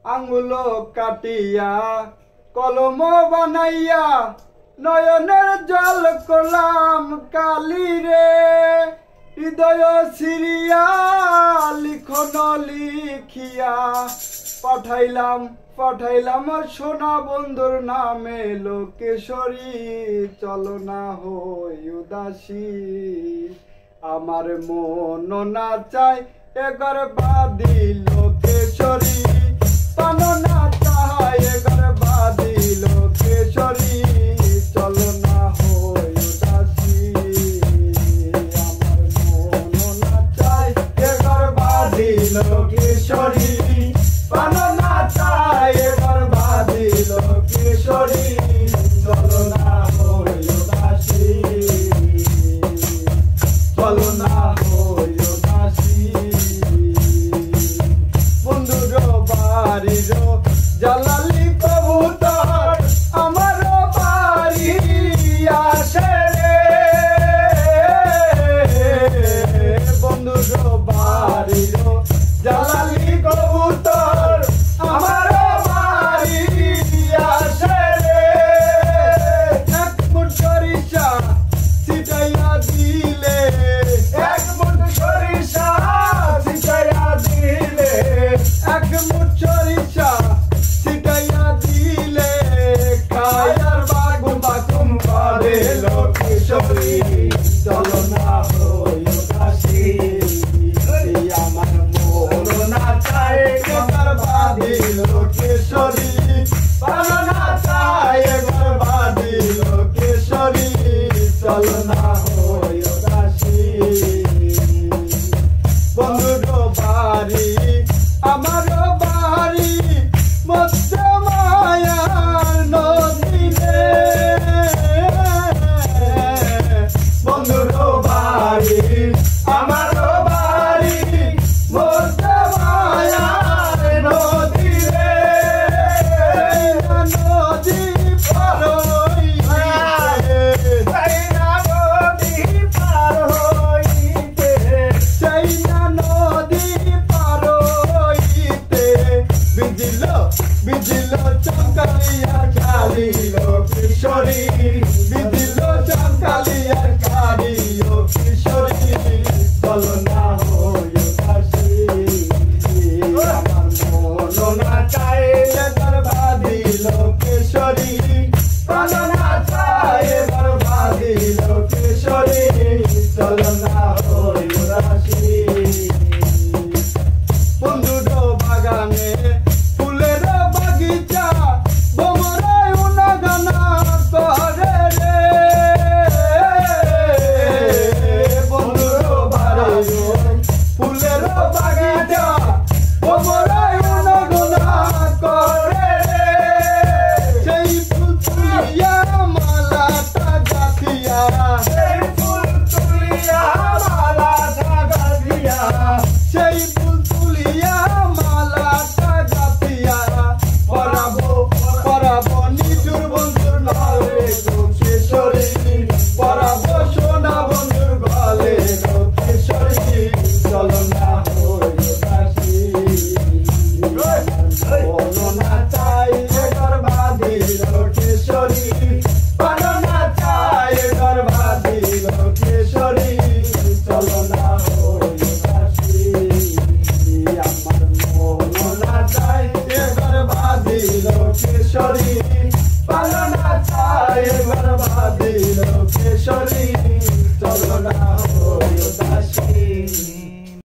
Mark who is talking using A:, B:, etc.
A: আঙ্গুল কাটিয়া কলম বানাইয়া নয়নের জল করলাম কালি রে। হৃদয় সিরিয়া লিখন লিখিয়া পাঠাইলাম সোনা বন্ধুর নামে লোকেশ্বরী। চলো না হই উদাসী, আমার মন না চাই এগর বাদি লোকেশ্বরী। পান না চাই এগর বাদি লোকেশ্বরী। চলো না হই উদাসী, আমার মন না চাই এগর বাদি লোকেশ্বরী। পান না চাই এগর বাদি লোকেশ্বরী। চলো না হই উদাসী, চলো না হই উদাসী। বন্ধুর বাড়ির জালালি কবুতর আমার বাড়ি আসে রে। বন্ধুর বাড়ির জালালি কবুতর আমার বাড়ি আসে রে। এক মুঠ সরিষা ছিটাইয়া দিলে, এক মুঠ সরিষা ছিটাইয়া দিলে, এক মুঠ সরিষা ছিটাইয়া দিলে, কায়ার বাগুম বাগুম করে লোকেশ্বরী। চলো না হই উদাসী, আমার মন না চাই এগর বাদি লোকেশ্বরী। পান না চাই এগর বাদি লোকেশ্বরী। চলো না হই উদাসী, বন্ধুর বাড়ি আমার বাড়ি মধ্যে মায়ার নদীরে। বন্ধুর বাড়ি আমার বাড়ি মধ্যে মায়ার নদীরে। নদী পার হইতে, নদী পার হইতে, সেই নদী পার হইতে বিজিল বিজিল চমকালিয়ার কালি লোকেশ্বরী। বিজিল চমকালিয়ার কালি লোকেশ্বরী। চলো না হই উদাসী, আমার মন না চাই এগর বাদি লোকেশ্বরী। পান না চাই এগর বাদি লোকেশ্বরী। চলো না হই উদাসী। বন্ধুর বাগানে ফুলের বাগিচা ভ্রমরায় উনাগানা করে রে। বন্ধুর বাগানে ফুলের বাগিচা ভ্রমরায় উনাগানা করে রে। সেই ফুল তুলিয়া মালাটা গাঁথিয়া, সেই ফুল তুলিয়া মালাটা গাঁথিয়া, সেই ফুল তুলিয়া মালাটা গাঁথিয়া পরাবো পরাবো নিজুর বন্ধুর নামে লোকেশ্বরী। পরাবো সোনা বন্ধুর গলে লোকেশ্বরী। চলো না হই উদাসী, মন না চাই এগর বাদি লোকেশ্বরী। পান না চাই এগর বাদি লোকেশ্বরী। চলো না হই উদাসী, আমার মন না চাই এগর বাদি লোকেশ্বরী। পান না চাই এগর বাদি লোকেশ্বরী।